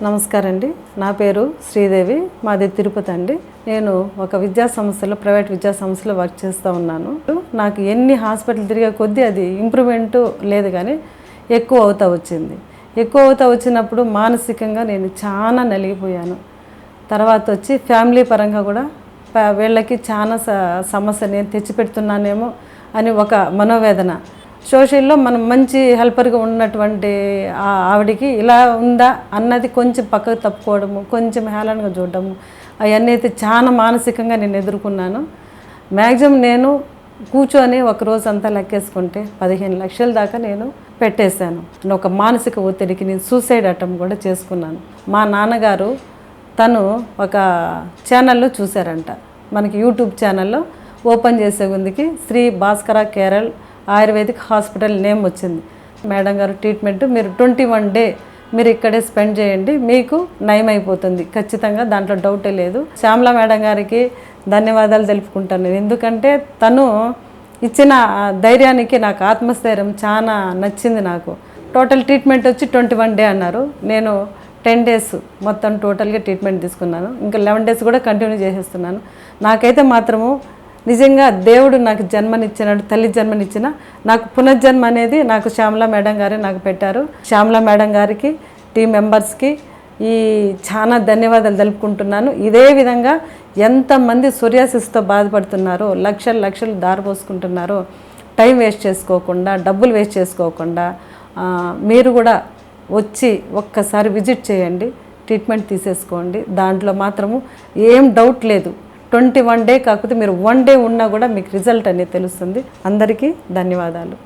నమస్కారం అండి. నా పేరు శ్రీదేవి. మాది తిరుపతి అండి. నేను ఒక విద్యా సంస్థలో ప్రైవేట్ విద్యా సంస్థలో వర్క్ చేస్తూ ఉన్నాను. నాకు ఎన్ని హాస్పిటల్ తిరిగే కొద్దీ అది ఇంప్రూవ్మెంట్ లేదు, కానీ ఎక్కువ అవుతా వచ్చినప్పుడు మానసికంగా నేను చాలా నలిగిపోయాను. తర్వాత వచ్చి ఫ్యామిలీ పరంగా కూడా వీళ్ళకి చాలా సమస్య నేను తెచ్చిపెడుతున్నానేమో అని ఒక మనోవేదన. సోషల్లో మనం మంచి హెల్పర్గా ఉన్నటువంటి ఆవిడికి ఇలా ఉందా అన్నది కొంచెం పక్కకు తప్పుకోవడము, కొంచెం హేళనగా చూడడము, అవన్నీ అయితే చాలా మానసికంగా నేను ఎదుర్కొన్నాను. మ్యాక్సిమం నేను కూర్చొని ఒకరోజు అంతా లెక్కేసుకుంటే 15 లక్షల దాకా నేను పెట్టేశాను. ఒక మానసిక ఒత్తిడికి నేను సూసైడ్ అటెంప్ట్ కూడా చేసుకున్నాను. మా నాన్నగారు తను ఒక ఛానల్లో చూశారంట, మనకి యూట్యూబ్ ఛానల్లో ఓపెన్ చేసే ముందుకి శ్రీ భాస్కర కేరళ్ ఆయుర్వేదిక్ హాస్పిటల్ నేమ్ వచ్చింది. మేడం గారు ట్రీట్మెంట్ మీరు 21 డే మీరు ఇక్కడే స్పెండ్ చేయండి, మీకు నయమైపోతుంది ఖచ్చితంగా, దాంట్లో డౌటే లేదు. శ్యామల మేడం గారికి ధన్యవాదాలు తెలుపుకుంటాను. ఎందుకంటే తను ఇచ్చిన ధైర్యానికి నాకు ఆత్మస్థైర్యం చాలా నచ్చింది. నాకు టోటల్ ట్రీట్మెంట్ వచ్చి 21 డే అన్నారు. నేను 10 డేస్ మొత్తం టోటల్గా ట్రీట్మెంట్ తీసుకున్నాను. ఇంకా 11 డేస్ కూడా కంటిన్యూ చేసేస్తున్నాను. నాకైతే మాత్రము నిజంగా దేవుడు నాకు జన్మనిచ్చినాడు, తల్లి జన్మనిచ్చిన నాకు పునర్జన్మ అనేది నాకు శ్యామల మేడం గారే నాకు పెట్టారు. శ్యామల మేడం గారికి, టీం మెంబర్స్కి ఈ చాలా ధన్యవాదాలు తెలుపుకుంటున్నాను. ఇదే విధంగా ఎంతమంది సోరియాసిస్తో బాధపడుతున్నారో, లక్షలు దారిపోసుకుంటున్నారో, టైం వేస్ట్ చేసుకోకుండా, డబ్బులు వేస్ట్ చేసుకోకుండా మీరు కూడా వచ్చి ఒక్కసారి విజిట్ చేయండి, ట్రీట్మెంట్ తీసేసుకోండి. దాంట్లో మాత్రము ఏం డౌట్ లేదు. 21 డే కాకపోతే మీరు 1 డే ఉన్నా కూడా మీకు రిజల్ట్ అనేది తెలుస్తుంది. అందరికీ ధన్యవాదాలు.